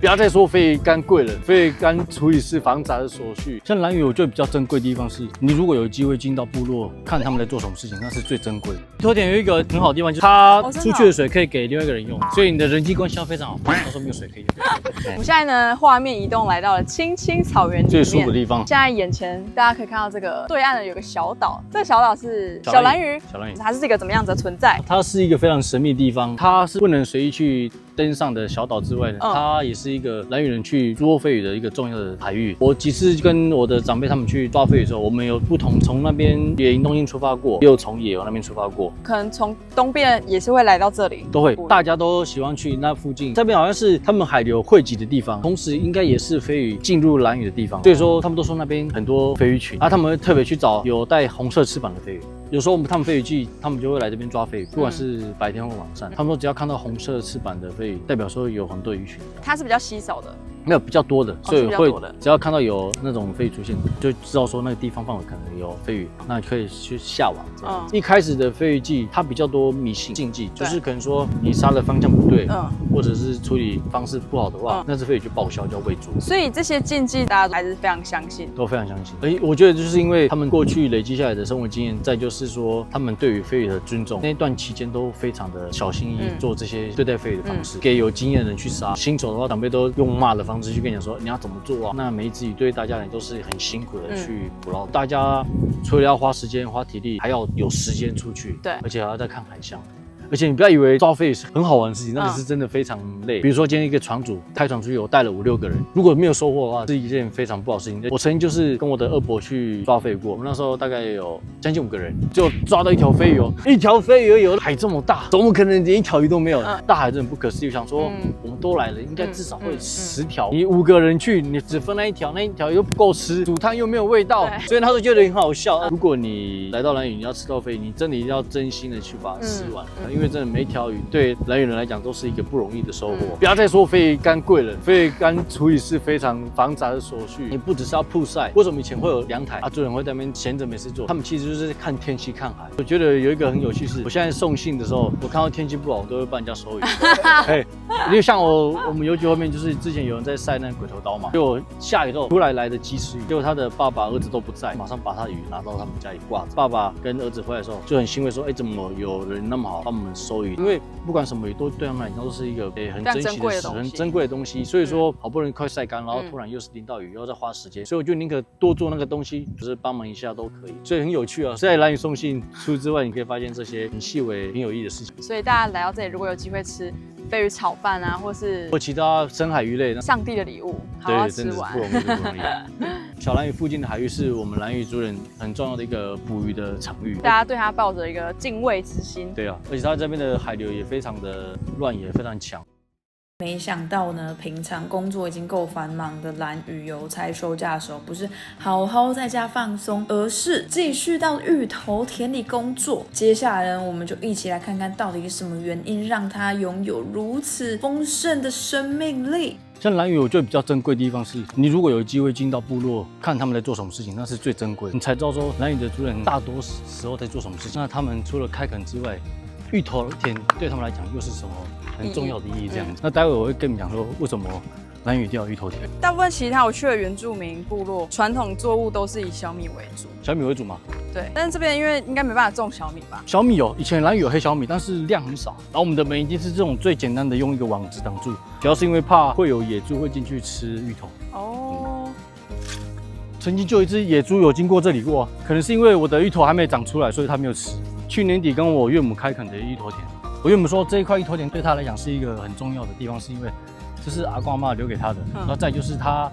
要再说飞鱼干贵了，飞鱼干处理是繁杂的手续。像兰屿，我觉得比较珍贵的地方是，你如果有机会进到部落看他们在做什么事情，那是最珍贵的。鱼头田有一个很好的地方，就是它出去的水可以给另外一个人用，所以你的人际关系要非常好。到时候没有水可以用。我们现在呢，画面移动来到了青青草原里面，最舒服的地方。现在眼前大家可以看到这个对岸的有个小岛，这个小岛是小兰屿。小兰屿，它是一个怎么样子的存在？它是一个非常神秘的地方，它是不能随意去登上的小岛之外呢，它也是一个兰屿人去捉飞鱼的一个重要的海域。我几次跟我的长辈他们去抓飞鱼的时候，我们有不同从那边野营中心出发过，也有从野游那边出发过，可能从东边也是会来到这里，都会，大家都喜欢去那附近。这边好像是他们海流汇集的地方，同时应该也是飞鱼进入兰屿的地方，所以说他们都说那边很多飞鱼群，他们会特别去找有带红色翅膀的飞鱼。有时候他们飞鱼季，他们就会来这边抓飞鱼，不管是白天或晚上。他们说只要看到红色翅膀的飞鱼，代表说有很多鱼群。它是比较稀少的，没有比较多的，所以会的只要看到有那种飞鱼出现，就知道说那个地方范围可能有飞鱼，那可以去下网。一开始的飞鱼季，它比较多迷信禁忌，就是可能说你杀的方向不对，或者是处理方式不好的话，那只飞鱼就报销，就要喂猪。所以这些禁忌大家还是非常相信，都非常相信。我觉得就是因为他们过去累积下来的生活经验，再就是说他们对于飞鱼的尊重，那一段期间都非常的小心翼翼做这些对待飞鱼的方式，给有经验的人去杀。新手的话，长辈都用骂的方式去跟你讲说你要怎么做啊。那每一只鱼对大家人都是很辛苦的去捕捞，大家除了要花时间花体力，还要有时间出去，对，而且还要再看海象。而且你不要以为抓飞鱼是很好玩的事情，那个是真的非常累。比如说今天一个船主开船出去，我带了5、6个人，如果没有收获的话，是一件非常不好的事情。我曾经就是跟我的二伯去抓飞鱼过，我们那时候大概有将近5个人，就抓到一条飞鱼哦，一条飞鱼而已，海这么大，怎么可能连一条鱼都没有？大海真的不可思议。想说我们都来了，应该至少会有10条。你5个人去，你只分那一条又不够吃，煮汤又没有味道，所以他就觉得很好笑。如果你来到兰屿，你要吃到飞鱼，你真的一定要真心的去把它吃完。因为真的每一条鱼对兰屿人来讲都是一个不容易的收获。不要再说飞鱼干贵了，飞鱼干处理是非常繁杂的手续。你不只是要曝晒，为什么以前会有阳台？主人会在那边闲着没事做，他们其实就是看天气看海。我觉得有一个很有趣是，我现在送信的时候，我看到天气不好，我都会帮人家收鱼。因为像我们邮局后面就是之前有人在晒那个鬼头刀嘛，结果下雨之后突然来的及时雨，结果他的爸爸儿子都不在，马上把他的鱼拿到他们家里挂着。爸爸跟儿子回来的时候就很欣慰说，怎么有人那么好帮我们收鱼？因为不管什么鱼都对他们来讲都是一个很珍惜的很珍贵的东西，所以说好不容易快晒干，然后突然又是淋到雨，又要再花时间，所以我就宁可多做那个东西，就是帮忙一下都可以，所以很有趣啊。在兰屿送信除此之外，你可以发现这些很细微、很有意义的事情。所以大家来到这里，如果有机会吃飞鱼炒饭啊，或其他深海鱼类，上帝的礼物，好好吃完。不容易，不容易。小兰屿附近的海域是我们兰屿族人很重要的一个捕鱼的场域，大家对它抱着一个敬畏之心。对啊，而且它这边的海流也非常的乱，也非常强。没想到呢，平常工作已经够繁忙的兰屿邮差休假的时候，不是好好在家放松，而是继续到芋头田里工作。接下来呢，我们就一起来看看到底是什么原因让它拥有如此丰盛的生命力。像兰屿，我觉得比较珍贵的地方是，你如果有机会进到部落看他们在做什么事情，那是最珍贵的。你才知道说兰屿的族人大多时候在做什么事情。那他们除了开垦之外，芋头田对他们来讲又是什么很重要的意义？这样子。那待会我会跟你们讲说，为什么兰屿一定要芋头田。大部分其他我去的原住民部落，传统作物都是以小米为主。小米为主吗？对，但是这边因为应该没办法种小米吧？小米有，以前兰屿有黑小米，但是量很少。然后我们的门一定是这种最简单的，用一个网子挡住，主要是因为怕会有野猪会进去吃芋头。哦。曾经就有一只野猪有经过这里过，可能是因为我的芋头还没长出来，所以它没有吃。去年底跟我岳母开垦的芋头田，我岳母说这一块芋头田对她来讲是一个很重要的地方，是因为这是阿公阿嬤留给她的，然后再就是她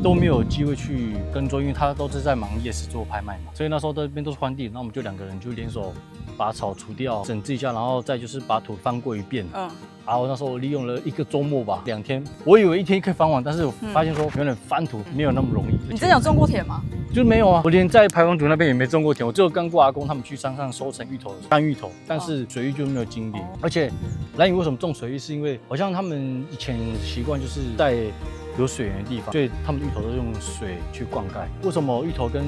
都没有机会去耕作，因为她都是在忙夜市做拍卖嘛，所以那时候这边都是荒地，那我们就2个人就联手把草除掉，整治一下，然后再就是把土翻过一遍。然后那时候我利用了1个周末吧，2天，我以为1天可以翻完，但是我发现说原来翻土没有那么容易。你真的有种过田吗？就是没有啊，我连在排湾族那边也没种过田，我只有跟过阿公他们去山上收成芋头、干芋头，但是水域就没有经历。而且兰屿为什么种水域，是因为好像他们以前习惯就是在有水源的地方，所以他们的芋头都用水去灌溉。为什么芋头跟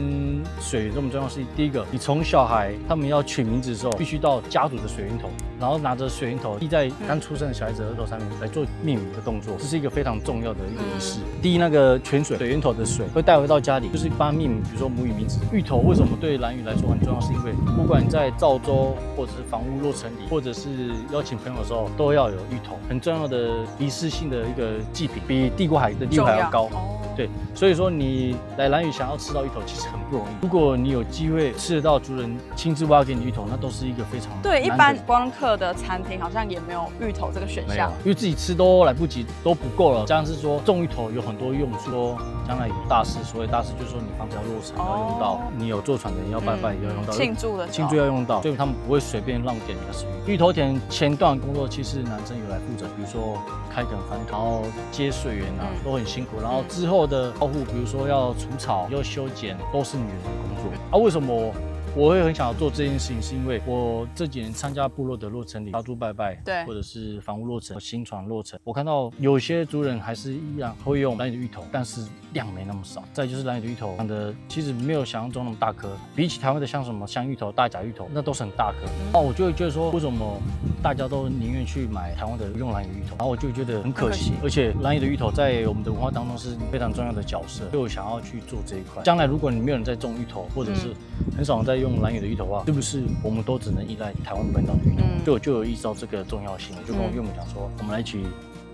水这么重要？是第一个，你从小孩他们要取名字的时候，必须到家族的水源头，然后拿着水源头滴在刚出生的小孩子的额头上面来做命名的动作，这是一个非常重要的一个仪式。滴那个泉水源头的水会带回到家里，就是帮他命名，比如说母语名字。芋头为什么对兰屿来说很重要？是因为不管你在造舟或者是房屋落成礼，或者是邀请朋友的时候，都要有芋头，很重要的仪式性的一个祭品，比帝国海的地位还要高。对，所以说你来兰屿想要吃到芋头，其实很不容易。如果你有机会吃得到族人亲自挖给你芋头，那都是一个非常对。一般观光客的餐厅好像也没有芋头这个选项，因为自己吃都来不及，都不够了。加上是说种芋头有很多用处，说将来有大事，所谓大事就是说你房子要落成要用到，你有坐船的人要拜拜也要用到，庆祝要用到，所以他们不会随便让给人家吃芋头田前段工作，其实男生有来负责，比如说开垦翻土，然后接水源啊，都很辛苦。然后之后的照护，比如说要除草、要修剪，都是女人的工作。啊，为什么我会很想要做这件事情，是因为我这几年参加部落的落成礼、杀猪拜拜，对，或者是房屋落成、新船落成，我看到有些族人还是一样会用兰屿的芋头，但是量没那么少。再就是兰屿的芋头长得其实没有想象中那么大颗，比起台湾的像什么香芋头、大甲芋头，那都是很大颗。那我就会觉得说，为什么大家都宁愿去买台湾的用兰屿芋头？然后我就觉得很可惜，而且兰屿的芋头在我们的文化当中是非常重要的角色，所以我想要去做这一块。将来如果你没有人在种芋头，或者是很少人在用兰屿的芋头的话，是不是我们都只能依赖台湾本岛的芋头？所以我就有意识到这个重要性，我就跟我岳母讲说，我们来一起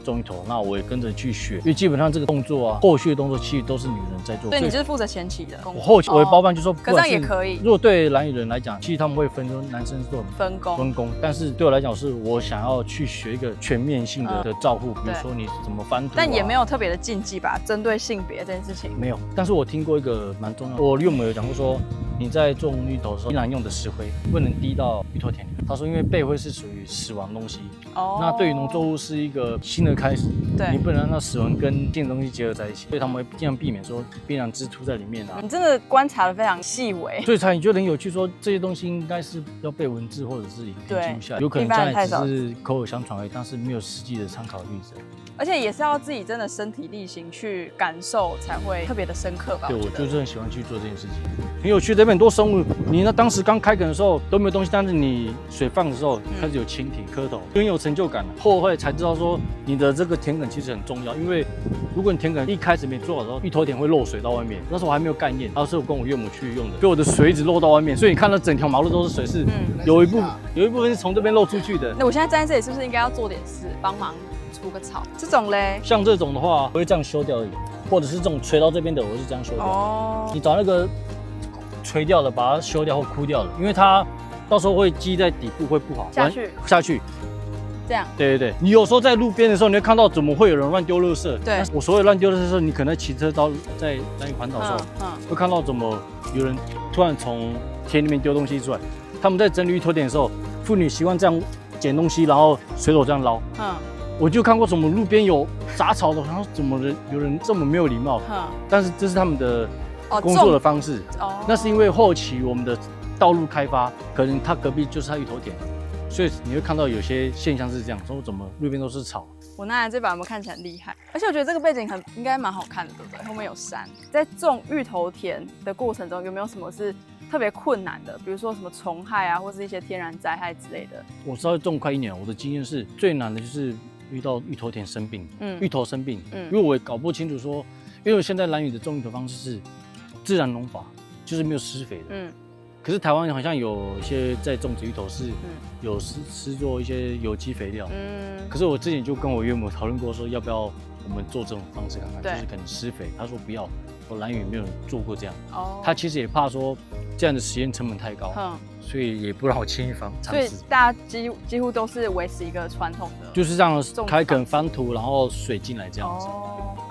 种芋头，那我也跟着去学，因为基本上这个动作啊，后续的动作其实都是女人在做。对，你就是负责前期的工作。我后期我会包办，就说，可这样也可以。如果对兰屿人来讲，其实他们会分，说男生是做分工，但是对我来讲，是我想要去学一个全面性的照护，比如说你怎么翻土，但也没有特别的禁忌吧，针对性别这件事情没有。但是我听过一个蛮重要的，我岳母有讲过说，你在种芋头的时候，依然用的石灰不能滴到芋头田里。他说，因为被灰是属于死亡东西，那对于农作物是一个新的开始，对，你不能让它死亡跟新的东西结合在一起，所以他们会尽量避免说冰凉汁吐在里面啊。你真的观察得非常细微，所以才你觉得很有趣，说这些东西应该是要被文字或者是影片记录下来，有可能将来只是口耳相传而已，但是没有实际的参考例子。而且也是要自己真的身体力行去感受，才会特别的深刻吧。对，我就是很喜欢去做这件事情，很有趣。这边很多生物，你那当时刚开垦的时候都没有东西，但是你水放的时候开始有蜻蜓、蝌蚪，很有成就感。后来才知道说，你的这个田埂其实很重要，因为如果你田埂一开始没做好的时候，芋头田会漏水到外面。那时候我还没有概念，然后是我跟我岳母去用的，所以我的水一直漏到外面，所以你看到整条马路都是水，是有一部分是从这边漏出去的。那我现在站在这里，是不是应该要做点事，帮忙除个草？这种嘞，像这种的话，我会这样修掉而已，或者是这种垂到这边的，我是这样修掉。你找那个垂掉的，把它修掉或枯掉的，因为它到时候会积在底部，会不好下去。这样，对，你有时候在路边的时候，你会看到怎么会有人乱丢垃圾。对，我所谓乱丢垃圾的时候，你可能骑车到在兰屿环岛的时候，会看到怎么有人突然从田里面丢东西出来。他们在整理芋头田的时候，妇女习惯这样捡东西，然后随手这样捞。我就看过怎么路边有杂草的，然后怎么有人这么没有礼貌。但是这是他们的工作的方式。那是因为后期我们的道路开发，可能他隔壁就是他芋头田。所以你会看到有些现象是这样，说怎么路边都是草。我拿来这把有没有看起来很厉害？而且我觉得这个背景应该蛮好看的，对不对？后面有山。在种芋头田的过程中，有没有什么是特别困难的？比如说什么虫害啊，或是一些天然灾害之类的？我稍微种快1年，我的经验是最难的就是遇到芋头田生病，芋头生病，因为我也搞不清楚说，因为我现在兰屿的种芋头方式是自然农法，就是没有施肥的，可是台湾好像有一些在种植芋头是有施做一些有机肥料，可是我之前就跟我岳母讨论过，说要不要我们做这种方式看看，就是可能施肥。他说不要，我兰屿没有人做过这样。他其实也怕说这样的实验成本太高，所以也不让我轻易尝试。所以大家几乎都是维持一个传统的，就是这样开垦翻土，然后水进来这样子。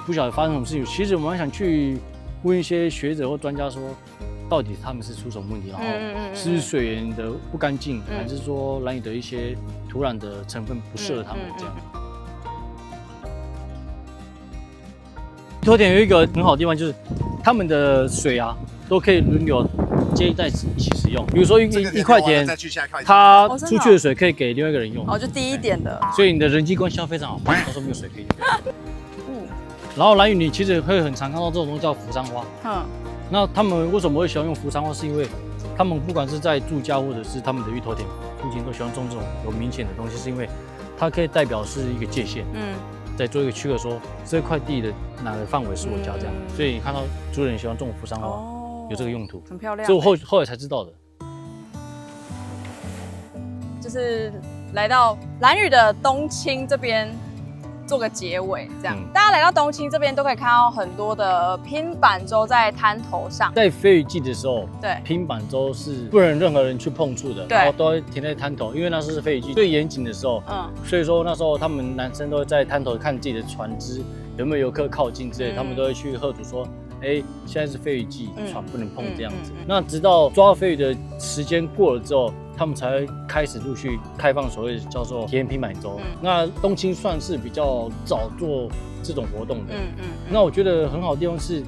不晓得发生什么事情，其实我们想去问一些学者或专家说，到底他们是出什么问题，然后是不是水源的不干净，还是说兰屿的一些土壤的成分不适合他们这样。芋头田有一个很好的地方，就是他们的水啊都可以轮流接在一起使用。比如说一块田，它出去的水可以给另外一个人用。就低一点的。所以你的人际关系要非常好，到时候没有水可以用。然后兰屿你其实会很常看到这种东西叫扶桑花。嗯，那他们为什么会喜欢用扶桑花？是因为他们不管是在住家或者是他们的芋头田附近都喜欢种这种有明显的东西，是因为它可以代表是一个界限，再做一个区隔说这块地的哪个范围是我家这样。所以你看到族人喜欢种扶桑花，有这个用途，很漂亮。所以我后来才知道的。就是来到兰屿的东清这边做个结尾，这样、大家来到东清这边都可以看到很多的拼板舟在滩头上。在飞鱼季的时候，对，拼板舟是不能任何人去碰触的，然后都会停在滩头，因为那是飞鱼季最严谨的时候。所以说那时候他们男生都会在滩头看自己的船只有没有游客靠近之类，他们都会去喝阻说。现在是飞鱼季，船不能碰这样子。那直到抓飞鱼的时间过了之后，他们才会开始陆续开放所谓叫做体验拼板舟。那东清算是比较早做这种活动的。那我觉得很好的地方是，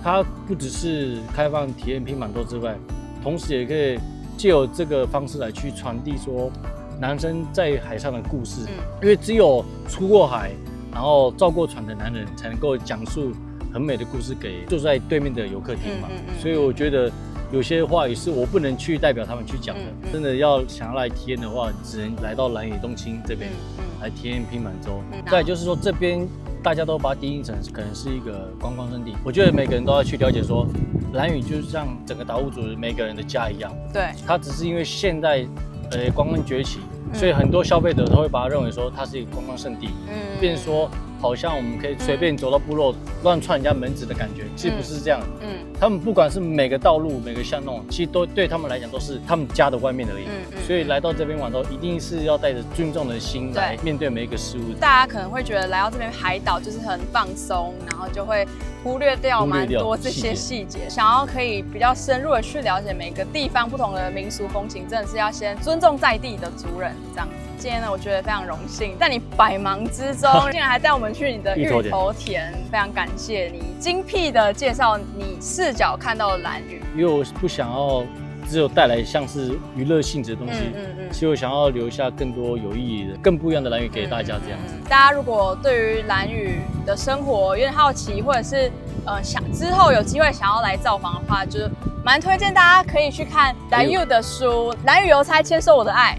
它不只是开放体验拼板舟之外，同时也可以借由这个方式来去传递说男生在海上的故事。因为只有出过海，然后造过船的男人才能够讲述很美的故事给坐在对面的游客听嘛，所以我觉得有些话也是我不能去代表他们去讲的。真的要想要来体验的话，只能来到兰屿东清这边来体验拼板舟。再来就是说，这边大家都把它定义成可能是一个观光胜地，我觉得每个人都要去了解说，兰屿就像整个岛屿族每个人的家一样。对，它只是因为现在观光崛起，所以很多消费者都会把它认为说它是一个观光胜地，变成说。好像我们可以随便走到部落乱窜人家门子的感觉，其实不是这样。他们不管是每个道路、每个巷弄，其实都对他们来讲都是他们家的外面而已。所以来到这边玩都一定是要带着尊重的心来面对每一个事物。大家可能会觉得来到这边海岛就是很放松，然后就会忽略掉蛮多这些细节。想要可以比较深入的去了解每个地方不同的民俗风情，真的是要先尊重在地的族人这样。今天呢，我觉得非常荣幸，在你百忙之中，竟然还带我们去你的芋头田，非常感谢你精辟的介绍你视角看到的兰屿。因为我不想要只有带来像是娱乐性质的东西，其实我想要留下更多有意义的、更不一样的兰屿给大家这样子。大家如果对于兰屿的生活有点好奇，或者是之后有机会想要来造访的话，就是蛮推荐大家可以去看兰屿的书《兰屿邮差签收我的爱》，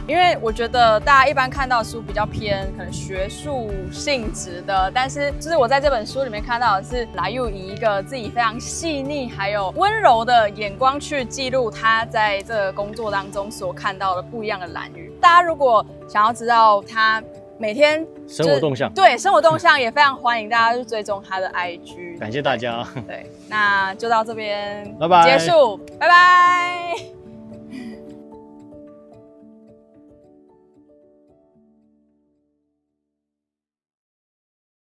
因为我觉得大家一般看到的书比较偏可能学术性质的，但是就是我在这本书里面看到的是兰屿以一个自己非常细腻还有温柔的眼光去记录他在这个工作当中所看到的不一样的兰屿。大家如果想要知道他每天生活动向，对生活动向也非常欢迎大家去追踪他的 IG。感谢大家。对，那就到这边，拜拜，结束，拜拜。